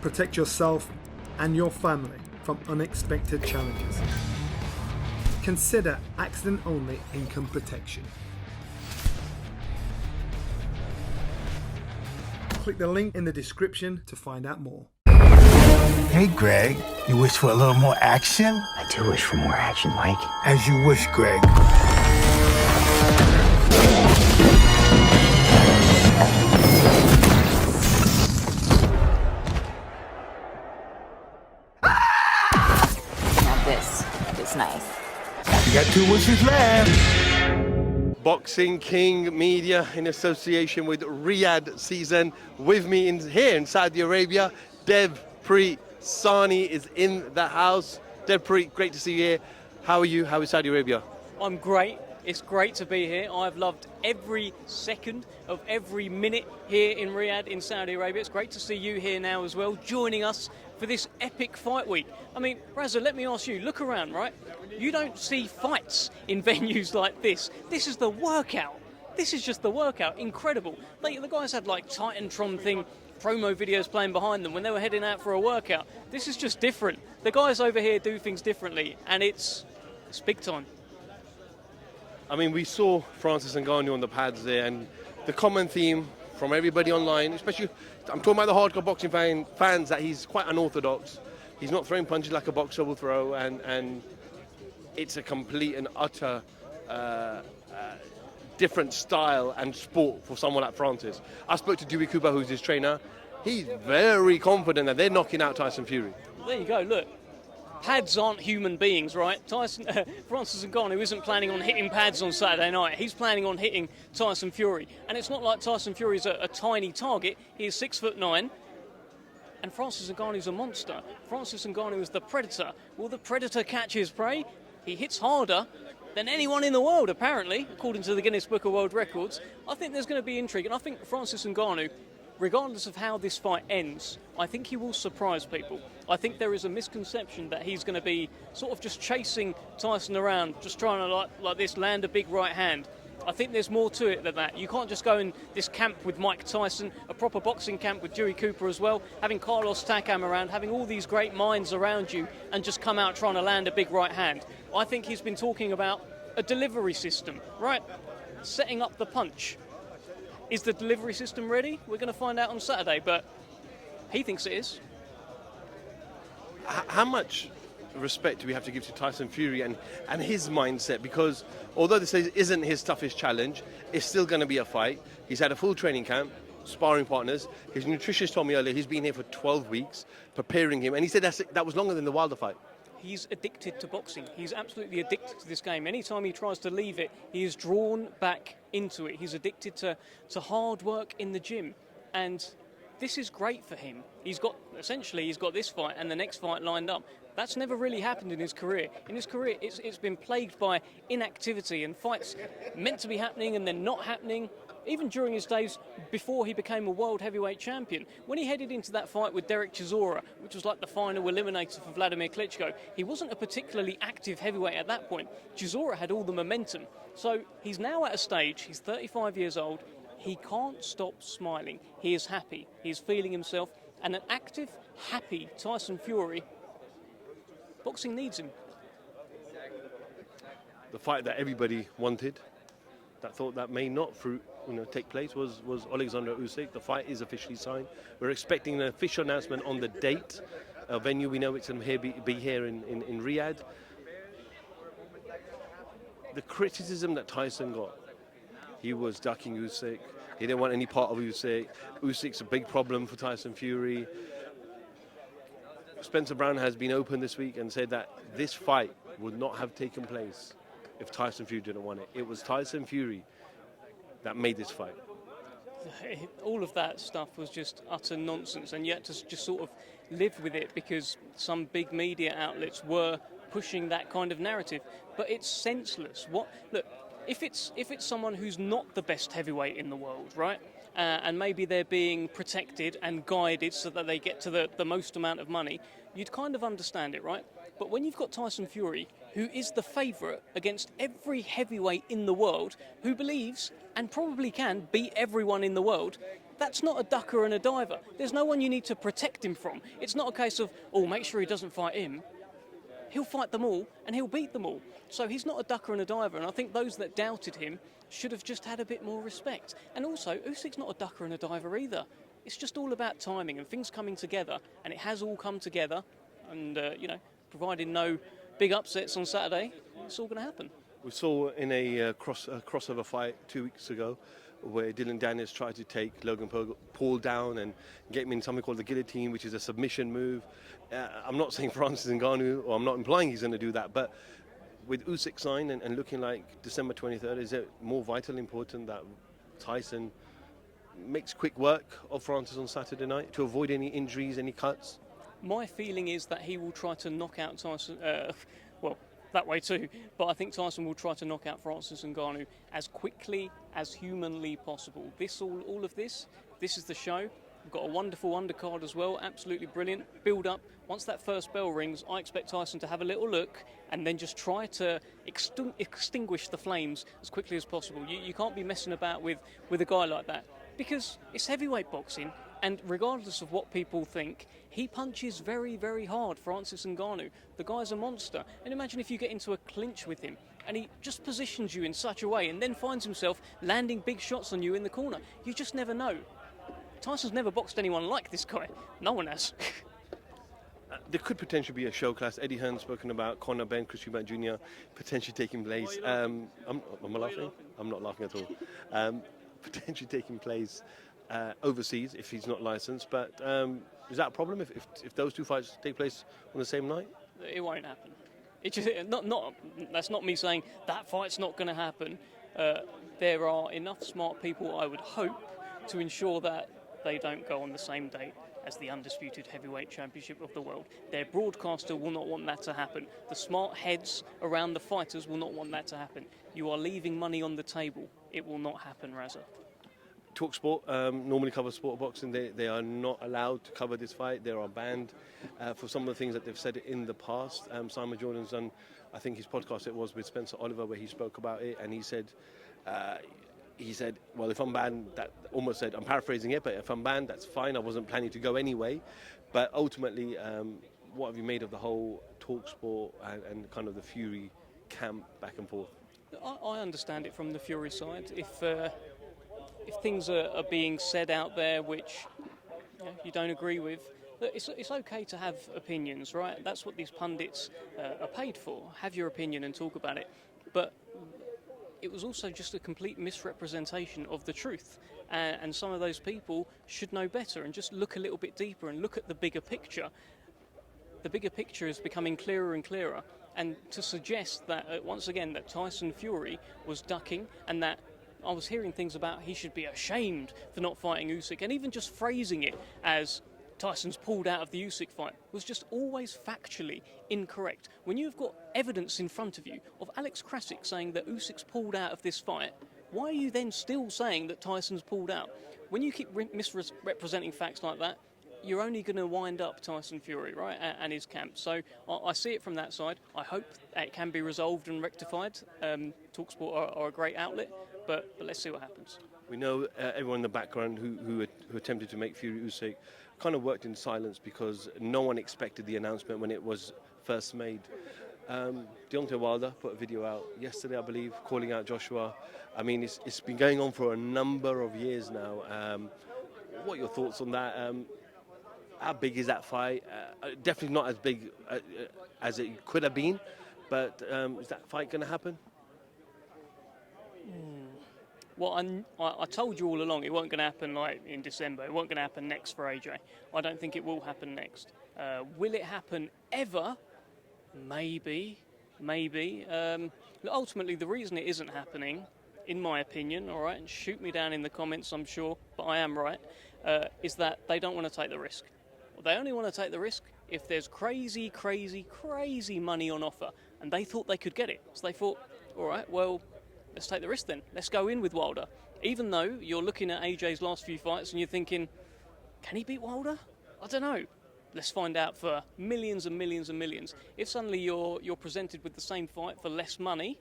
Protect yourself and your family from unexpected challenges. Consider accident-only income protection. Click the link in the description to find out more. Hey, Greg, you wish for a little more action? I do wish for more action, Mike. As you wish, Greg. Now this is nice. You got 2 wishes left. Boxing King Media in association with Riyadh Season. With me here in Saudi Arabia, Devpreet Sahni is in the house. Devpreet, great to see you here. How are you? How is Saudi Arabia? I'm great. It's great to be here. I've loved every second of every minute here in Riyadh in Saudi Arabia. It's great to see you here now as well, joining us for this epic fight week. I mean, Raza, let me ask you, look around, right? You don't see fights in venues like this. This is the workout. This is just the workout. Incredible. The guys had like Titantron thing, promo videos playing behind them when they were heading out for a workout. This is just different. The guys over here do things differently, and it's big time. I mean, we saw Francis Ngannou on the pads there, and the common theme from everybody online, especially, I'm talking about the hardcore boxing fans, that he's quite unorthodox. He's not throwing punches like a boxer will throw, and it's a complete and utter different style and sport for someone like Francis. I spoke to Dewey Cooper, who's his trainer. He's very confident that they're knocking out Tyson Fury. There you go, look. Pads aren't human beings, right? Francis Ngannou isn't planning on hitting pads on Saturday night. He's planning on hitting Tyson Fury. And it's not like Tyson Fury's a tiny target. He is 6'9", and Francis Ngannou's a monster. Francis Ngannou is the predator. Will the predator catch his prey? He hits harder than anyone in the world, apparently, according to the Guinness Book of World Records. I think there's going to be intrigue, and I think Francis Ngannou, regardless of how this fight ends, I think he will surprise people. I think there is a misconception that he's going to be sort of just chasing Tyson around, just trying to, like this, land a big right hand. I think there's more to it than that. You can't just go in this camp with Mike Tyson, a proper boxing camp with Dewey Cooper as well, having Carlos Takam around, having all these great minds around you, and just come out trying to land a big right hand. I think he's been talking about a delivery system, right? Setting up the punch. Is the delivery system ready? We're going to find out on Saturday, but he thinks it is. How much respect do we have to give to Tyson Fury and his mindset? Because although this isn't his toughest challenge, it's still going to be a fight. He's had a full training camp, sparring partners. His nutritionist told me earlier he's been here for 12 weeks preparing him, and he said that was longer than the Wilder fight. He's addicted to boxing. He's absolutely addicted to this game. Anytime he tries to leave it, he is drawn back into it. He's addicted to hard work in the gym. And this is great for him. He's got this fight and the next fight lined up. That's never really happened in his career. In his career, it's been plagued by inactivity and fights meant to be happening and then not happening. Even during his days before he became a world heavyweight champion. When he headed into that fight with Derek Chisora, which was like the final eliminator for Vladimir Klitschko, he wasn't a particularly active heavyweight at that point. Chisora had all the momentum. So he's now at a stage, he's 35 years old, he can't stop smiling. He is happy, he is feeling himself, and an active, happy Tyson Fury, boxing needs him. The fight that everybody wanted, that thought that may not take place was Alexander Usyk. The fight is officially signed. We're expecting an official announcement on the date. Venue, we know it's going to be here in Riyadh. The criticism that Tyson got, he was ducking Usyk. He didn't want any part of Usyk. Usyk's a big problem for Tyson Fury. Spencer Brown has been open this week and said that this fight would not have taken place if Tyson Fury didn't want it. It was Tyson Fury that made this fight. All of that stuff was just utter nonsense, and yet to just sort of live with it because some big media outlets were pushing that kind of narrative. But it's senseless. Look, if it's someone who's not the best heavyweight in the world, right? And maybe they're being protected and guided so that they get to the most amount of money, you'd kind of understand it, right? But when you've got Tyson Fury, who is the favourite against every heavyweight in the world, who believes and probably can beat everyone in the world, That's not a ducker and a diver. There's no one you need to protect him from. It's not a case of, oh, make sure he doesn't fight him. He'll fight them all and he'll beat them all. So he's not a ducker and a diver, and I think those that doubted him should have just had a bit more respect. And also, Usyk's not a ducker and a diver either. It's just all about timing and things coming together, and it has all come together. And, providing no big upsets on Saturday, it's all going to happen. We saw in a crossover fight 2 weeks ago where Dylan Daniels tried to take Logan Paul down and get him in something called the guillotine, which is a submission move. I'm not saying Francis Ngannou, or I'm not implying he's going to do that, but with Usyk signed and looking like December 23rd, is it more vitally important that Tyson makes quick work of Francis on Saturday night to avoid any injuries, any cuts? My feeling is that he will try to knock out Tyson, that way too, but I think Tyson will try to knock out Francis Ngannou as quickly as humanly possible. All of this is the show. We've got a wonderful undercard as well, absolutely brilliant. Build up. Once that first bell rings, I expect Tyson to have a little look and then just try to extinguish the flames as quickly as possible. You can't be messing about with a guy like that, because it's heavyweight boxing, and regardless of what people think, he punches very, very hard, Francis Ngannou. The guy's a monster. And imagine if you get into a clinch with him and he just positions you in such a way and then finds himself landing big shots on you in the corner. You just never know. Tyson's never boxed anyone like this guy. No one has. There could potentially be a show class. Eddie Hearn's spoken about Conor Benn, Eubank Jr. potentially taking place. Am I laughing? I'm not laughing at all. Potentially taking place overseas if he's not licensed. But is that a problem if those two fights take place on the same night? It won't happen. It just that's not me saying that fight's not going to happen. There are enough smart people, I would hope, to ensure that they don't go on the same date as the undisputed heavyweight championship of the world. Their broadcaster will not want that to happen. The smart heads around the fighters will not want that to happen. You are leaving money on the table. It will not happen, Raza. TalkSport normally covers sport boxing. They are not allowed to cover this fight. They are banned for some of the things that they've said in the past. Simon Jordan's done, I think his podcast it was with Spencer Oliver, where he spoke about it, and he said, well, if I'm banned, that almost said, I'm paraphrasing it, but if I'm banned, that's fine. I wasn't planning to go anyway. But ultimately, what have you made of the whole TalkSport and kind of the Fury camp back and forth? I understand it from the Fury side. If things are being said out there which you don't agree with, it's okay to have opinions, right? That's what these pundits are paid for. Have your opinion and talk about it. But it was also just a complete misrepresentation of the truth. And some of those people should know better and just look a little bit deeper and look at the bigger picture. The bigger picture is becoming clearer and clearer. And to suggest that, once again, that Tyson Fury was ducking, and that I was hearing things about he should be ashamed for not fighting Usyk, and even just phrasing it as Tyson's pulled out of the Usyk fight was just always factually incorrect. When you've got evidence in front of you of Alex Krasik saying that Usyk's pulled out of this fight, why are you then still saying that Tyson's pulled out? When you keep misrepresenting facts like that, you're only going to wind up Tyson Fury, right, and his camp. So I see it from that side. I hope it can be resolved and rectified. TalkSport are a great outlet, but let's see what happens. We know everyone in the background who attempted to make Fury Usyk kind of worked in silence because no one expected the announcement when it was first made. Deontay Wilder put a video out yesterday, I believe, calling out Joshua. I mean, it's been going on for a number of years now. What are your thoughts on that? How big is that fight? Definitely not as big as it could have been, but is that fight going to happen? Well, I told you all along it wasn't going to happen like in December. It wasn't going to happen next for AJ. I don't think it will happen next. Will it happen ever? Maybe. Ultimately, the reason it isn't happening, in my opinion, all right, and shoot me down in the comments, I'm sure, but I am right, is that they don't want to take the risk. They only want to take the risk if there's crazy money on offer, and they thought they could get it. So they thought, all right, well, let's take the risk then. Let's go in with Wilder. Even though you're looking at AJ's last few fights and you're thinking, can he beat Wilder? I don't know. Let's find out for millions and millions and millions. If suddenly you're presented with the same fight for less money,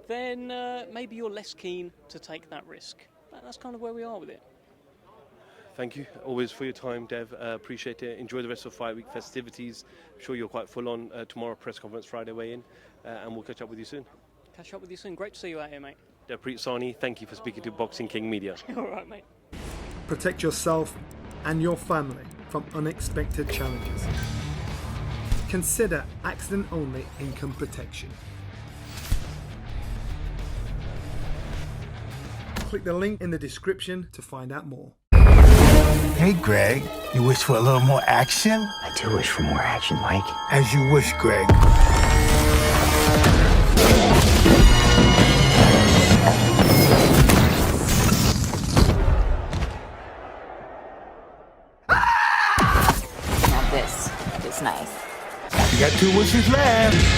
then maybe you're less keen to take that risk. That's kind of where we are with it. Thank you always for your time, Dev. Appreciate it. Enjoy the rest of Fight Week festivities. I'm sure you're quite full on tomorrow, press conference, Friday weigh-in, and we'll catch up with you soon. Catch up with you soon. Great to see you out here, mate. Devpreet Sahni, thank you for speaking to Boxing King Media. All right, mate. Protect yourself and your family from unexpected challenges. Consider accident-only income protection. Click the link in the description to find out more. Hey, Greg, you wish for a little more action? I do wish for more action, Mike. As you wish, Greg. Now this is nice. You got 2 wishes left.